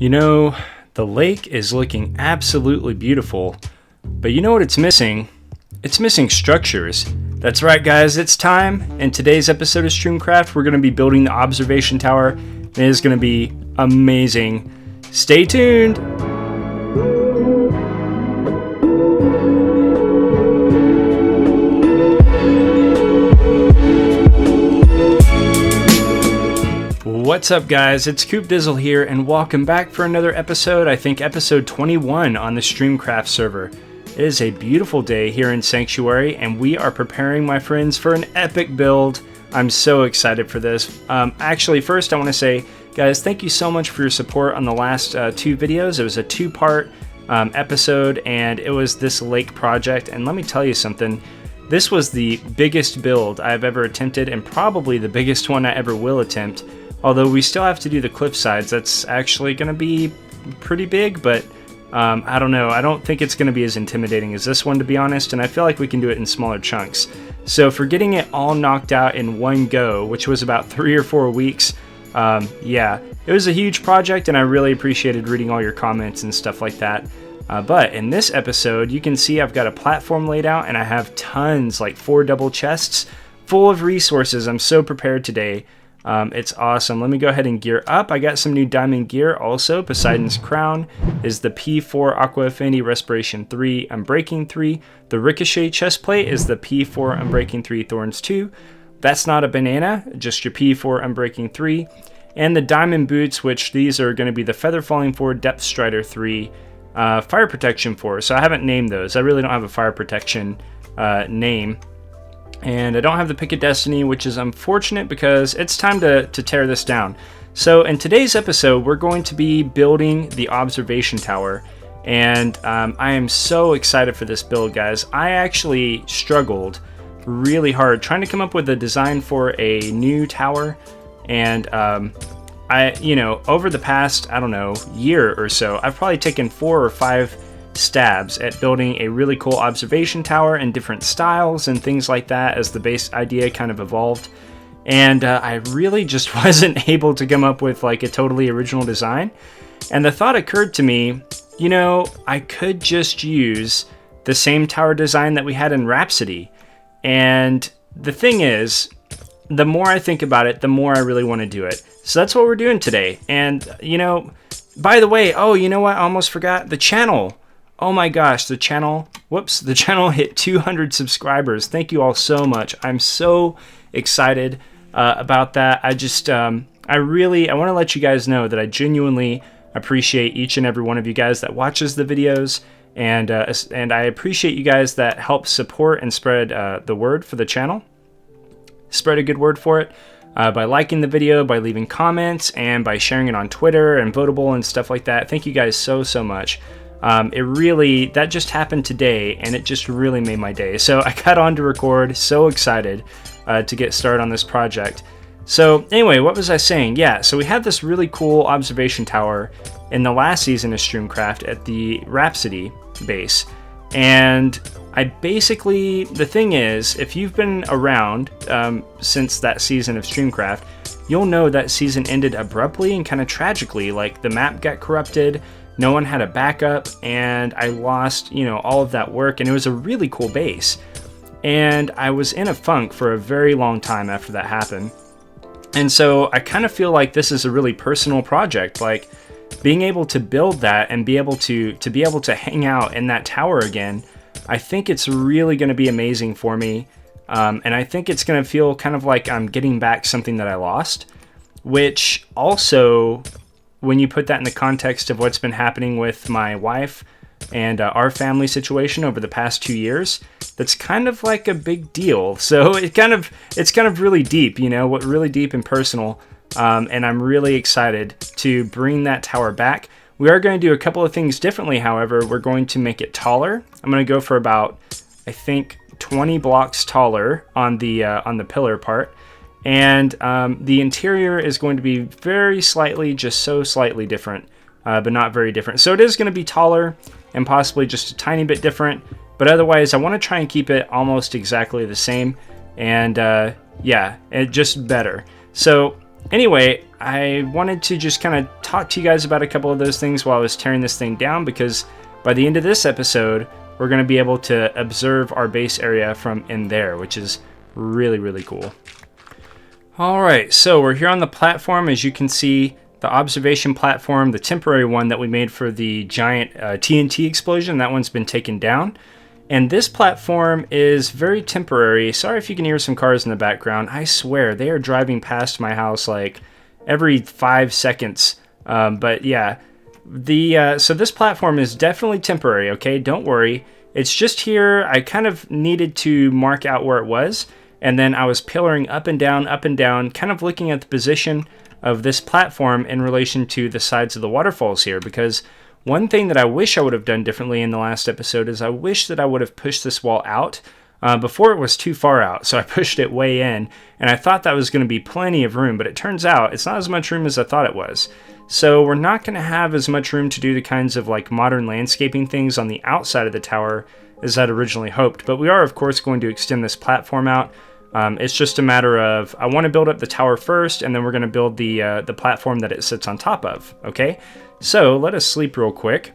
You know, the lake is looking absolutely beautiful, but you know what it's missing? It's missing structures. That's right, guys, it's time. In today's episode of StreamCraft, we're going to be building the observation tower. It is going to be amazing. Stay tuned! What's up, guys? It's Coop Dizzle here, and welcome back for another episode, I think episode 21 on the StreamCraft server. It is a beautiful day here in Sanctuary, and we are preparing, my friends, for an epic build. I'm so excited for this. Actually, first I want to say, guys, thank you so much for your support on the last two videos. It was a two-part episode, and it was this lake project, and let me tell you something. This was the biggest build I've ever attempted, and probably the biggest one I ever will attempt. Although we still have to do the cliff sides. That's actually going to be pretty big, but I don't know. I don't think it's going to be as intimidating as this one, to be honest, and I feel like we can do it in smaller chunks. So for getting it all knocked out in one go, which was about 3 or 4 weeks, yeah, it was a huge project, and I really appreciated reading all your comments and stuff like that. But in this episode, you can see I've got a platform laid out, and I have tons, like 4 double chests, full of resources. I'm so prepared today. It's awesome. Let me go ahead and gear up. I got some new diamond gear also. Poseidon's Crown is the P4 Aqua Affinity Respiration 3 Unbreaking 3. The Ricochet chestplate is the P4 Unbreaking 3 Thorns 2. That's not a banana, just your P4 Unbreaking 3. And the diamond boots, which these are going to be the Feather Falling 4 Depth Strider 3 Fire Protection 4. So I haven't named those. I really don't have a fire protection name. And I don't have the Pick of Destiny, which is unfortunate because it's time to tear this down. So in today's episode, we're going to be building the observation tower. And I am so excited for this build, guys. I actually struggled really hard trying to come up with a design for a new tower. And over the past, I don't know, year or so, I've probably taken 4 or 5 stabs at building a really cool observation tower in different styles and things like that as the base idea kind of evolved. And I really just wasn't able to come up with like a totally original design. And the thought occurred to me, you know, I could just use the same tower design that we had in Rhapsody. And the thing is, the more I think about it, the more I really want to do it. So that's what we're doing today. And, you know, by the way, oh, you know what? I almost forgot the channel. Oh my gosh, the channel hit 200 subscribers. Thank you all so much. I'm so excited about that. I want to let you guys know that I genuinely appreciate each and every one of you guys that watches the videos, and I appreciate you guys that help support and spread the word for the channel. Spread a good word for it by liking the video, by leaving comments, and by sharing it on Twitter and Votable and stuff like that. Thank you guys so much. That just happened today, and it just really made my day. So I got on to record, so excited to get started on this project. So anyway, what was I saying? Yeah, so we had this really cool observation tower in the last season of StreamCraft at the Rhapsody base. And the thing is, if you've been around since that season of StreamCraft, you'll know that season ended abruptly and kind of tragically. Like, the map got corrupted, no one had a backup, and I lost, all of that work, and it was a really cool base. And I was in a funk for a very long time after that happened. And so I kind of feel like this is a really personal project, like being able to build that and be able to hang out in that tower again. I think it's really going to be amazing for me. And I think it's going to feel kind of like I'm getting back something that I lost, which also, when you put that in the context of what's been happening with my wife and our family situation over the past 2 years, that's kind of like a big deal. So it's kind of really deep, really deep and personal. And I'm really excited to bring that tower back. We are going to do a couple of things differently, however. We're going to make it taller. I'm going to go for about, I think, 20 blocks taller on the pillar part. And the interior is going to be very slightly, just so slightly different, but not very different. So it is going to be taller and possibly just a tiny bit different. But otherwise, I want to try and keep it almost exactly the same. And yeah, just better. So Anyway, I wanted to just kind of talk to you guys about a couple of those things while I was tearing this thing down, because by the end of this episode, we're going to be able to observe our base area from in there, which is really, really cool. All right, so we're here on the platform. As you can see, the observation platform, the temporary one that we made for the giant TNT explosion, that one's been taken down. And this platform is very temporary. Sorry if you can hear some cars in the background. I swear, they are driving past my house like every 5 seconds. But yeah, so this platform is definitely temporary, okay? Don't worry. It's just here. I kind of needed to mark out where it was. And then I was pillaring up and down, kind of looking at the position of this platform in relation to the sides of the waterfalls here, because one thing that I wish I would have done differently in the last episode is I wish that I would have pushed this wall out before it was too far out. So I pushed it way in, and I thought that was going to be plenty of room, but it turns out it's not as much room as I thought it was. So we're not going to have as much room to do the kinds of like modern landscaping things on the outside of the tower as I'd originally hoped. But we are, of course, going to extend this platform out. It's just a matter of, I want to build up the tower first, and then we're going to build the platform that it sits on top of, okay? So let us sleep real quick.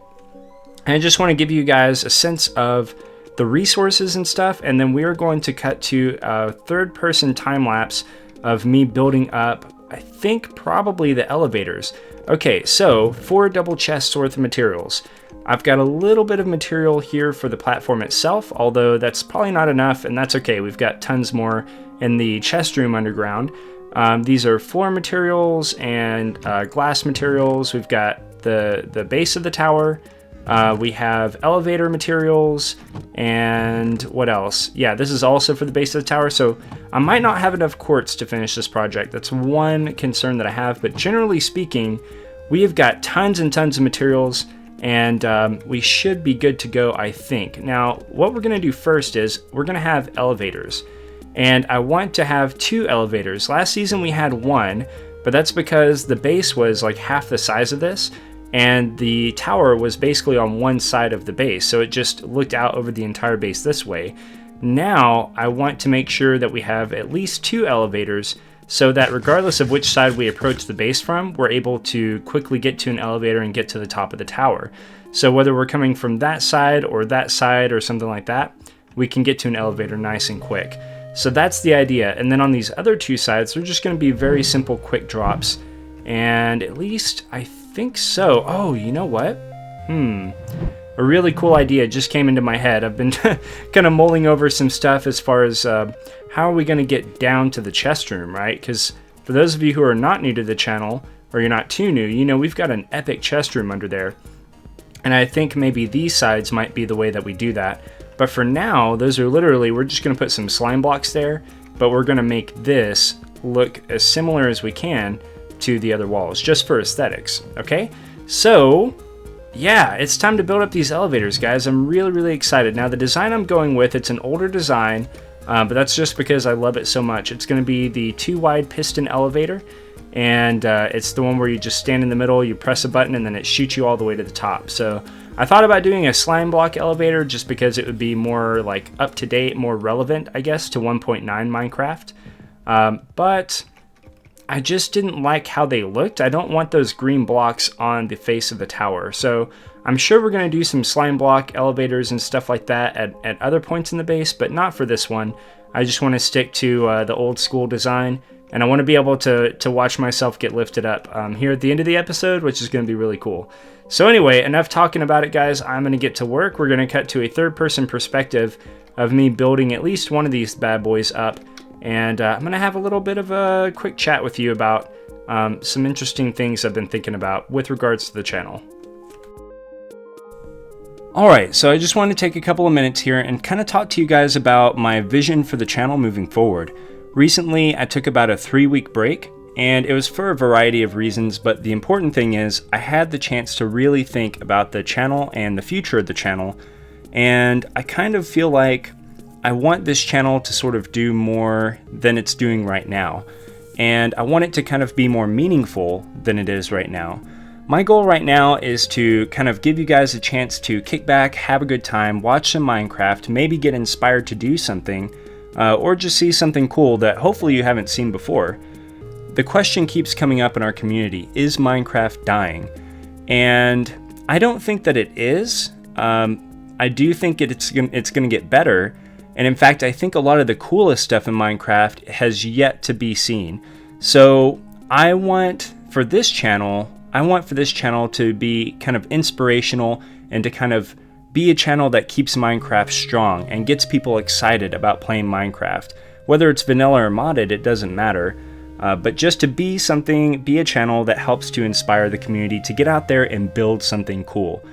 And I just want to give you guys a sense of the resources and stuff, and then we are going to cut to a third-person time-lapse of me building up, I think, probably the elevators. Okay, so 4 double chests worth of materials. I've got a little bit of material here for the platform itself, although that's probably not enough, and that's okay. We've got tons more in the chest room underground. These are floor materials and glass materials. We've got the base of the tower. We have elevator materials, and what else? Yeah, this is also for the base of the tower, so I might not have enough quartz to finish this project. That's one concern that I have, but generally speaking, we have got tons and tons of materials, and we should be good to go, I think. Now, what we're going to do first is we're going to have elevators, and I want to have 2 elevators. Last season we had 1, but that's because the base was like half the size of this, and the tower was basically on one side of the base, so it just looked out over the entire base this way. Now, I want to make sure that we have at least 2 elevators, so that regardless of which side we approach the base from, we're able to quickly get to an elevator and get to the top of the tower. So whether we're coming from that side or something like that, we can get to an elevator nice and quick. So that's the idea. And then on these other 2 sides, they're just going to be very simple, quick drops. And at least I think so. Oh, you know what? A really cool idea just came into my head. I've been kind of mulling over some stuff as far as how are we going to get down to the chest room, right? Because for those of you who are not new to the channel, or you're not too new, you know we've got an epic chest room under there. And I think maybe these sides might be the way that we do that. But for now, those are literally, we're just going to put some slime blocks there, but we're going to make this look as similar as we can to the other walls, just for aesthetics, okay? So, yeah, it's time to build up these elevators, guys. I'm really, really excited. Now, the design I'm going with, it's an older design, but that's just because I love it so much. It's going to be the 2-wide piston elevator, and it's the one where you just stand in the middle, you press a button, and then it shoots you all the way to the top. So I thought about doing a slime block elevator just because it would be more like up-to-date, more relevant, I guess, to 1.9 Minecraft. But I just didn't like how they looked. I don't want those green blocks on the face of the tower. So I'm sure we're going to do some slime block elevators and stuff like that at other points in the base, but not for this one. I just want to stick to the old school design, and I want to be able to watch myself get lifted up here at the end of the episode, which is going to be really cool. So anyway, enough talking about it, guys. I'm going to get to work. We're going to cut to a third-person perspective of me building at least one of these bad boys up. And I'm going to have a little bit of a quick chat with you about some interesting things I've been thinking about with regards to the channel. Alright, so I just wanted to take a couple of minutes here and kind of talk to you guys about my vision for the channel moving forward. Recently, I took about a 3-week break, and it was for a variety of reasons, but the important thing is I had the chance to really think about the channel and the future of the channel, and I kind of feel like I want this channel to sort of do more than it's doing right now, and I want it to kind of be more meaningful than it is right now. My goal right now is to kind of give you guys a chance to kick back, have a good time, watch some Minecraft, maybe get inspired to do something, or just see something cool that hopefully you haven't seen before. the question keeps coming up in our community, is Minecraft dying? And I don't think that it is. I do think it's going to get better. And in fact, I think a lot of the coolest stuff in Minecraft has yet to be seen. So I want for this channel to be kind of inspirational and to kind of be a channel that keeps Minecraft strong and gets people excited about playing Minecraft. Whether it's vanilla or modded, it doesn't matter. But just to be a channel that helps to inspire the community to get out there and build something cool.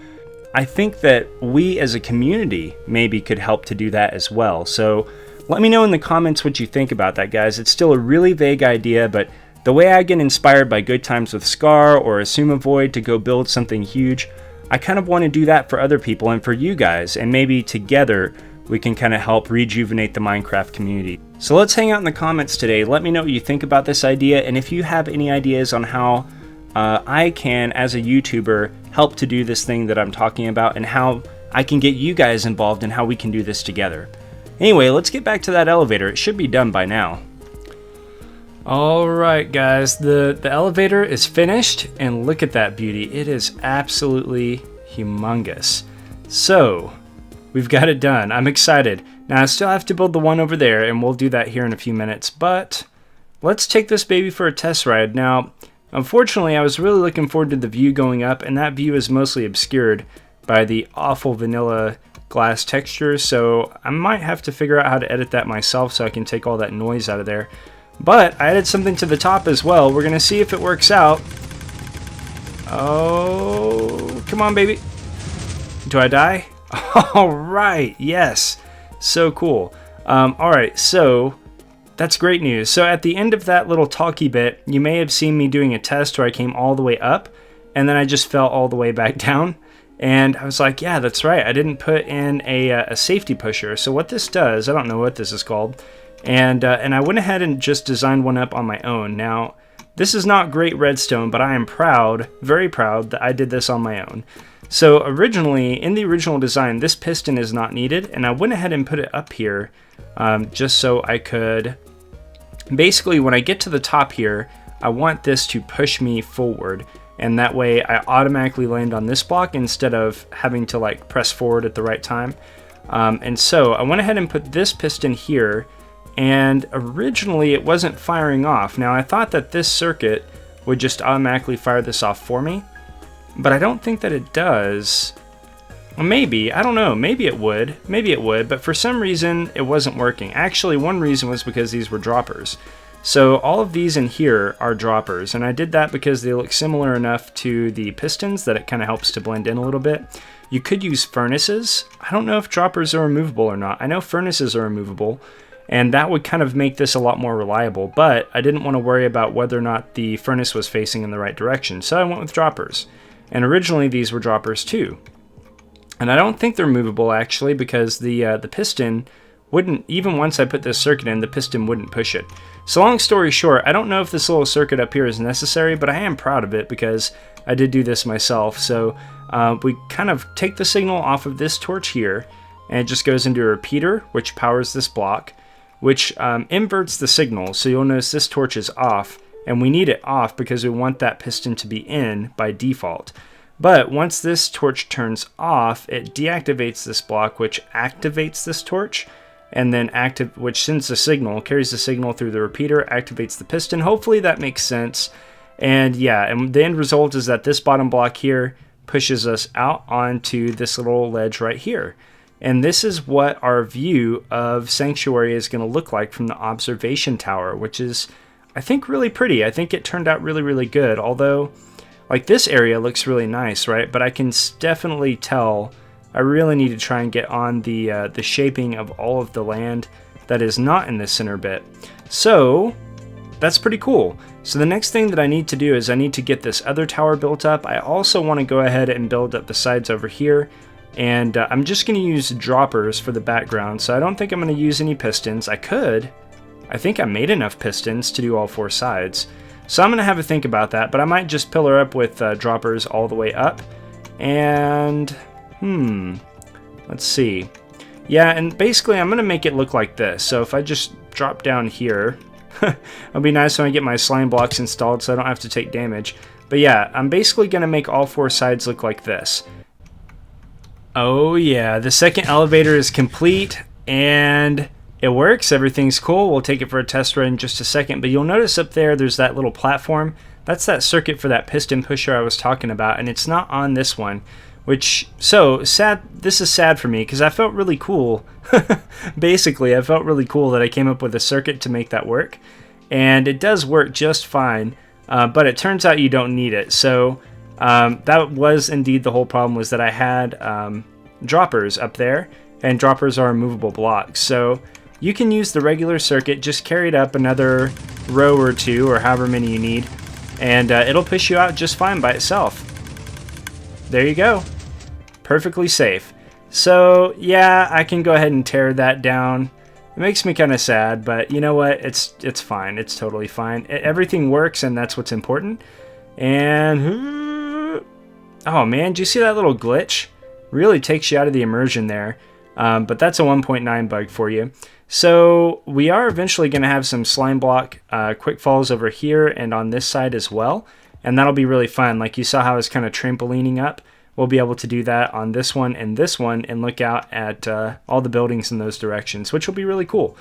I think that we as a community maybe could help to do that as well. So let me know in the comments what you think about that, guys. It's still a really vague idea, but the way I get inspired by Good Times with Scar or Assume a Void to go build something huge, I kind of want to do that for other people and for you guys, and maybe together we can kind of help rejuvenate the Minecraft community. So let's hang out in the comments today. Let me know what you think about this idea, and if you have any ideas on how I can, as a YouTuber, help to do this thing that I'm talking about, and how I can get you guys involved and how we can do this together. Anyway, let's get back to that elevator. It should be done by now. Alright guys, the elevator is finished, and look at that beauty. It is absolutely humongous. So, we've got it done. I'm excited. Now I still have to build the one over there, and we'll do that here in a few minutes, but let's take this baby for a test ride. Now, unfortunately, I was really looking forward to the view going up, and that view is mostly obscured by the awful vanilla glass texture, so I might have to figure out how to edit that myself so I can take all that noise out of there. But I added something to the top as well. We're going to see if it works out. Oh, come on, baby. Do I die? All right, yes. So cool. All right, so that's great news. So at the end of that little talky bit, you may have seen me doing a test where I came all the way up, and then I just fell all the way back down. And I was like, yeah, that's right. I didn't put in a safety pusher. So what this does, I don't know what this is called, and I went ahead and just designed one up on my own. Now, this is not great redstone, but I am proud, very proud, that I did this on my own. So originally, in the original design, this piston is not needed, and I went ahead and put it up here just so I could, basically when I get to the top here, I want this to push me forward, and that way I automatically land on this block instead of having to like press forward at the right time. And so I went ahead and put this piston here, and originally it wasn't firing off. Now I thought that this circuit would just automatically fire this off for me, but I don't think that it does. Maybe, I don't know, maybe it would, but for some reason it wasn't working. Actually, one reason was because these were droppers. So all of these in here are droppers, and I did that because they look similar enough to the pistons that it kind of helps to blend in a little bit. You could use furnaces. I don't know if droppers are removable or not. I know furnaces are removable, and that would kind of make this a lot more reliable, but I didn't want to worry about whether or not the furnace was facing in the right direction, so I went with droppers. And originally these were droppers too. And I don't think they're movable actually, because the piston wouldn't, even once I put this circuit in, the piston wouldn't push it. So long story short, I don't know if this little circuit up here is necessary, but I am proud of it because I did do this myself. So we kind of take the signal off of this torch here, and it just goes into a repeater, which powers this block, which inverts the signal. So you'll notice this torch is off, and we need it off because we want that piston to be in by default. But once this torch turns off, it deactivates this block, which activates this torch, and then which sends the signal, carries the signal through the repeater, activates the piston. Hopefully that makes sense. And yeah, and the end result is that this bottom block here pushes us out onto this little ledge right here. And this is what our view of Sanctuary is going to look like from the observation tower, which is, I think, really pretty. I think it turned out really, really good. Although, like, this area looks really nice, right? But I can definitely tell I really need to try and get on the shaping of all of the land that is not in the center bit. So that's pretty cool. So the next thing that I need to do is I need to get this other tower built up. I also want to go ahead and build up the sides over here. And I'm just going to use droppers for the background, so I don't think I'm going to use any pistons. I could. I think I made enough pistons to do all four sides. So I'm going to have a think about that, but I might just pillar up with droppers all the way up. And, let's see. Yeah, and basically I'm going to make it look like this. So if I just drop down here, It'll be nice when I get my slime blocks installed so I don't have to take damage. But yeah, I'm basically going to make all 4 sides look like this. Oh yeah, the second elevator is complete and it works. Everything's cool. We'll take it for a test run in just a second. But you'll notice up there's that little platform. That's that circuit for that piston pusher I was talking about, and it's not on this one. Which, so, sad. This is sad for me because I felt really cool. Basically, I felt really cool that I came up with a circuit to make that work. And it does work just fine, but it turns out you don't need it. So, that was indeed the whole problem, was that I had droppers up there, and droppers are movable blocks. So, you can use the regular circuit, just carry it up another row or 2, or however many you need, and it'll push you out just fine by itself. There you go. Perfectly safe. So yeah, I can go ahead and tear that down. It makes me kind of sad, but you know what? It's fine. It's totally fine. Everything works, and that's what's important. And oh man, do you see that little glitch? Really takes you out of the immersion there. But that's a 1.9 bug for you. So we are eventually going to have some slime block quick falls over here and on this side as well. And that'll be really fun. Like you saw how I was kind of trampolining up. We'll be able to do that on this one and look out at all the buildings in those directions, which will be really cool.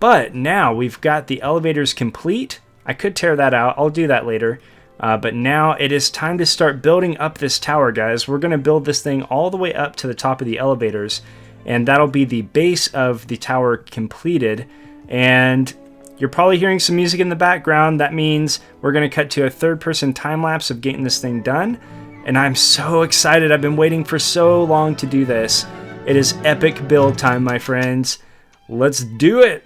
But now we've got the elevators complete. I could tear that out. I'll do that later. But now it is time to start building up this tower, guys. We're going to build this thing all the way up to the top of the elevators, and that'll be the base of the tower completed. And you're probably hearing some music in the background. That means we're going to cut to a third-person time-lapse of getting this thing done. And I'm so excited. I've been waiting for so long to do this. It is epic build time, my friends. Let's do it!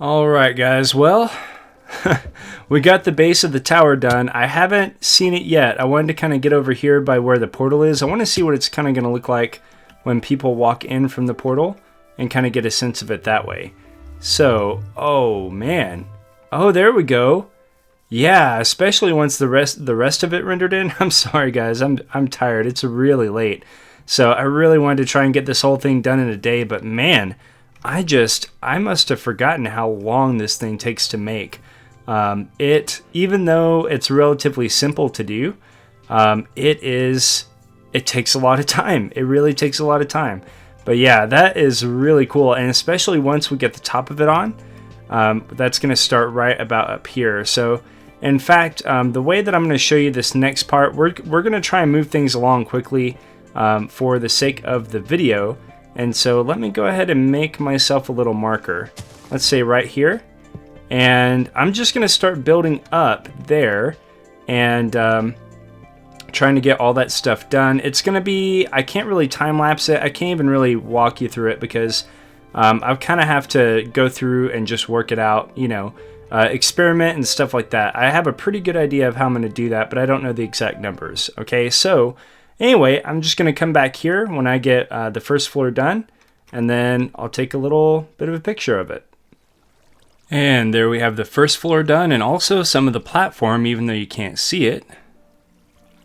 Alright guys, well, we got the base of the tower done. I haven't seen it yet. I wanted to kind of get over here by where the portal is. I want to see what it's kind of going to look like when people walk in from the portal and kind of get a sense of it that way. So, oh man. Oh, there we go. Yeah, especially once the rest of it rendered in. I'm sorry guys, I'm tired. It's really late. So I really wanted to try and get this whole thing done in a day, but man, I must have forgotten how long this thing takes to make. Even though it's relatively simple to do, it takes a lot of time. It really takes a lot of time. But yeah, that is really cool. And especially once we get the top of it on, that's going to start right about up here. So in fact, the way that I'm going to show you this next part, we're going to try and move things along quickly, for the sake of the video. And so let me go ahead and make myself a little marker. Let's say right here. And I'm just going to start building up there and trying to get all that stuff done. It's going to be, I can't really time-lapse it. I can't even really walk you through it because I kind of have to go through and just work it out, you know, experiment and stuff like that. I have a pretty good idea of how I'm going to do that, but I don't know the exact numbers. Okay, so anyway, I'm just going to come back here when I get the first floor done, and then I'll take a little bit of a picture of it. And there we have the first floor done, and also some of the platform, even though you can't see it.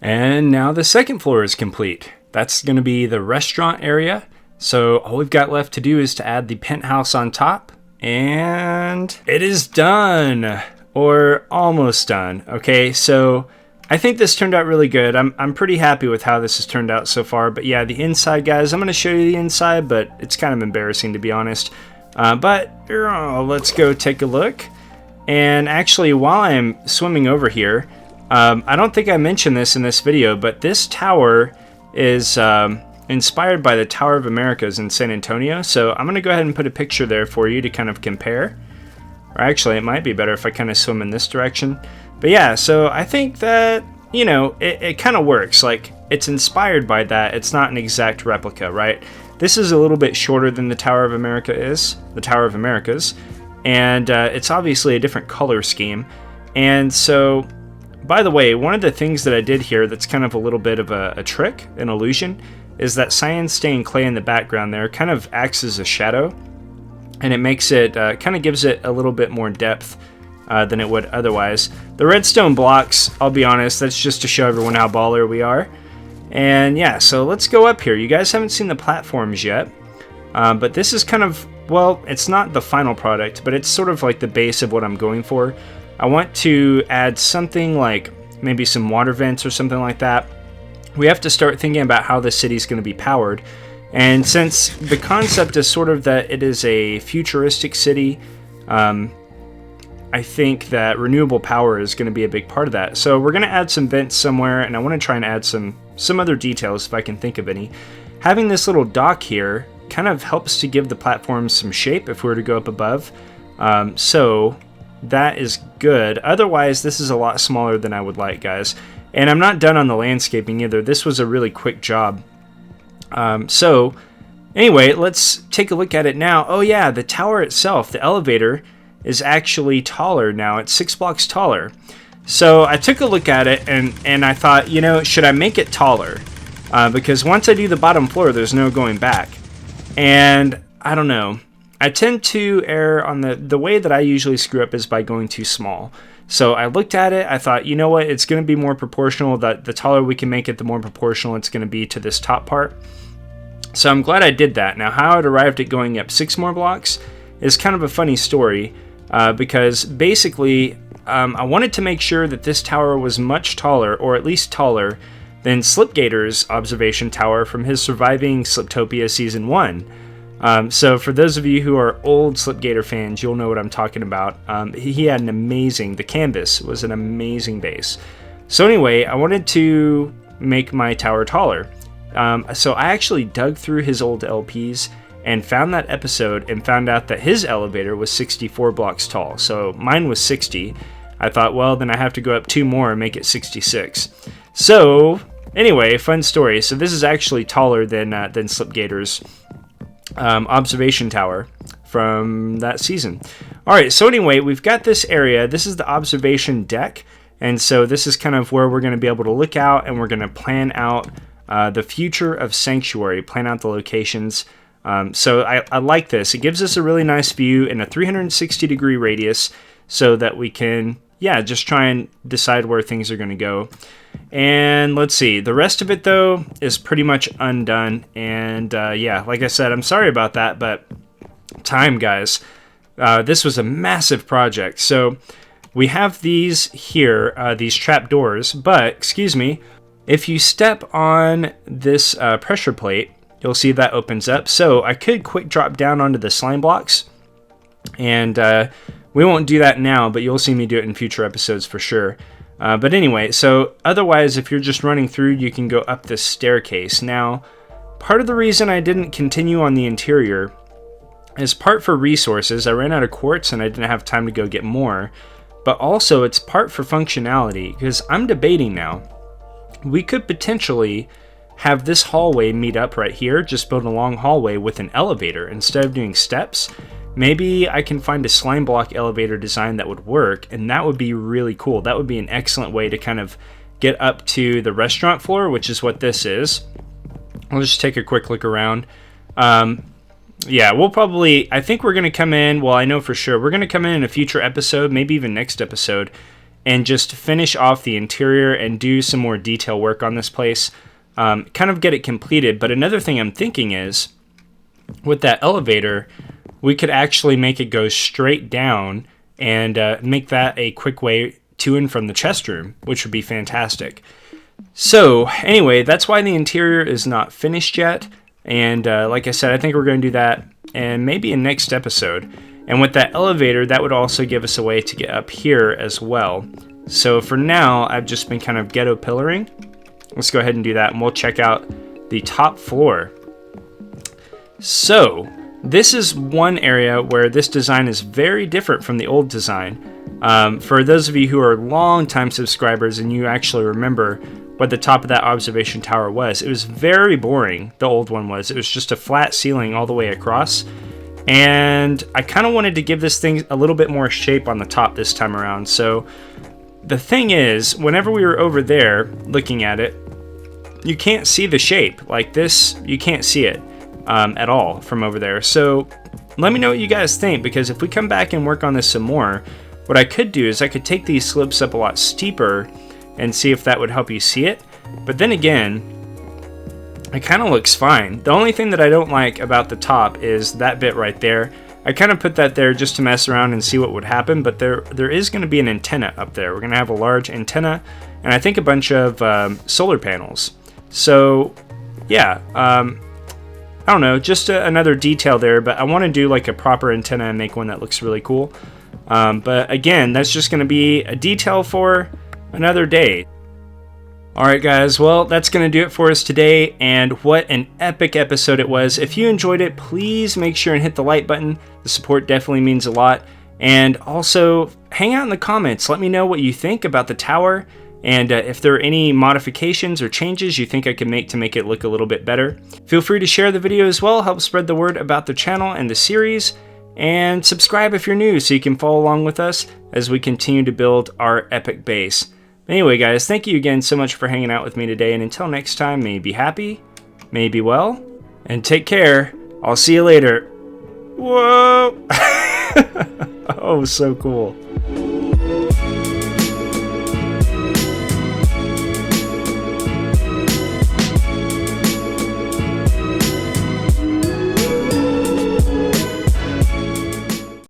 And now the second floor is complete. That's going to be the restaurant area. So all we've got left to do is to add the penthouse on top, and it is done, or almost done. Okay, so I think this turned out really good. I'm pretty happy with how this has turned out so far. But yeah, the inside, guys, I'm going to show you the inside, but it's kind of embarrassing to be honest. But let's go take a look. And actually, while I'm swimming over here, I don't think I mentioned this in this video, but this tower is inspired by the Tower of Americas in San Antonio. So I'm going to go ahead and put a picture there for you to kind of compare. Or actually, it might be better if I kind of swim in this direction. But yeah, so I think that, you know, it kind of works. Like, it's inspired by that. It's not an exact replica, right? This is a little bit shorter than the Tower of America is, the Tower of Americas. And it's obviously a different color scheme. And so, by the way, one of the things that I did here that's kind of a little bit of a trick, an illusion, is that cyan stained clay in the background there kind of acts as a shadow. And it makes it, kind of gives it a little bit more depth than it would otherwise. The redstone blocks, I'll be honest, that's just to show everyone how baller we are. And yeah, so let's go up here. You guys haven't seen the platforms yet, but this is kind of, well, it's not the final product, but it's sort of like the base of what I'm going for. I want to add something like maybe some water vents or something like that. We have to start thinking about how the city's going to be powered. And since the concept is sort of that it is a futuristic city, I think that renewable power is going to be a big part of that. So we're going to add some vents somewhere, and I want to try and add some other details if I can think of any. Having this little dock here kind of helps to give the platform some shape if we were to go up above. So that is good. Otherwise, this is a lot smaller than I would like, guys. And I'm not done on the landscaping either. This was a really quick job. So anyway, let's take a look at it now. Oh yeah, the tower itself, the elevator, is actually taller now. It's 6 blocks taller. So I took a look at it and I thought, you know, should I make it taller? Because once I do the bottom floor, there's no going back. And I don't know. I tend to err on the way that I usually screw up is by going too small. So I looked at it, I thought, you know what, it's going to be more proportional. The taller we can make it, the more proportional it's going to be to this top part. So I'm glad I did that. Now, how it arrived at going up 6 more blocks is kind of a funny story. Because basically, I wanted to make sure that this tower was much taller, or at least taller, than Slipgator's observation tower from his surviving Sliptopia Season 1. So for those of you who are old Slipgator fans, you'll know what I'm talking about. He had the canvas was an amazing base. So anyway, I wanted to make my tower taller. So I actually dug through his old LPs and found that episode and found out that his elevator was 64 blocks tall. So mine was 60. I thought, well, then I have to go up 2 more and make it 66. So anyway, fun story. So this is actually taller than Slipgator's observation tower from that season. All right, so anyway, we've got this area. This is the observation deck. And so this is kind of where we're going to be able to look out, and we're going to plan out the future of Sanctuary, plan out the locations. So I like this. It gives us a really nice view in a 360-degree radius so that we can, just try and decide where things are going to go. And let's see. The rest of it, though, is pretty much undone. And like I said, I'm sorry about that, but time, guys. This was a massive project. So we have these here, these trap doors, but, excuse me, if you step on this pressure plate, you'll see that opens up. So I could quick drop down onto the slime blocks, and we won't do that now, but you'll see me do it in future episodes for sure. But anyway, so otherwise, if you're just running through, you can go up this staircase. Now, part of the reason I didn't continue on the interior is part for resources. I ran out of quartz and I didn't have time to go get more. But also it's part for functionality, because I'm debating now. We could potentially have this hallway meet up right here, just build a long hallway with an elevator instead of doing steps. Maybe I can find a slime block elevator design that would work, and that would be really cool. That would be an excellent way to kind of get up to the restaurant floor, which is what this is. I'll just take a quick look around. We'll probably, I think we're going to come in, well, I know for sure, we're going to come in a future episode, maybe even next episode, and just finish off the interior and do some more detail work on this place, kind of get it completed. But another thing I'm thinking is, with that elevator, we could actually make it go straight down and make that a quick way to and from the chest room, which would be fantastic. So anyway, that's why the interior is not finished yet. And like I said, I think we're going to do that and maybe in next episode. And with that elevator, that would also give us a way to get up here as well. So for now, I've just been kind of ghetto pillaring. Let's go ahead and do that, and we'll check out the top floor. So this is one area where this design is very different from the old design. For those of you who are long-time subscribers and you actually remember what the top of that observation tower was, it was very boring, the old one was. It was just a flat ceiling all the way across. And I kind of wanted to give this thing a little bit more shape on the top this time around. So the thing is, whenever we were over there looking at it, you can't see the shape. Like this, you can't see it at all from over there. So let me know what you guys think, because if we come back and work on this some more, what I could do is I could take these slopes up a lot steeper and see if that would help you see it. But then again, it kind of looks fine. The only thing that I don't like about the top is that bit right there. I kind of put that there just to mess around and see what would happen, but there is going to be an antenna up there. We're going to have a large antenna, and I think a bunch of solar panels. So yeah, I don't know, just another detail there, but I want to do like a proper antenna and make one that looks really cool. But again, that's just going to be a detail for another day. Alright guys, well, that's going to do it for us today, and what an epic episode it was. If you enjoyed it, please make sure and hit the like button. The support definitely means a lot. And also, hang out in the comments. Let me know what you think about the tower, and if there are any modifications or changes you think I can make to make it look a little bit better. Feel free to share the video as well, help spread the word about the channel and the series, and subscribe if you're new so you can follow along with us as we continue to build our epic base. Anyway guys, thank you again so much for hanging out with me today, and until next time, may you be happy, may you be well, and take care. I'll see you later. Whoa! Oh, so cool.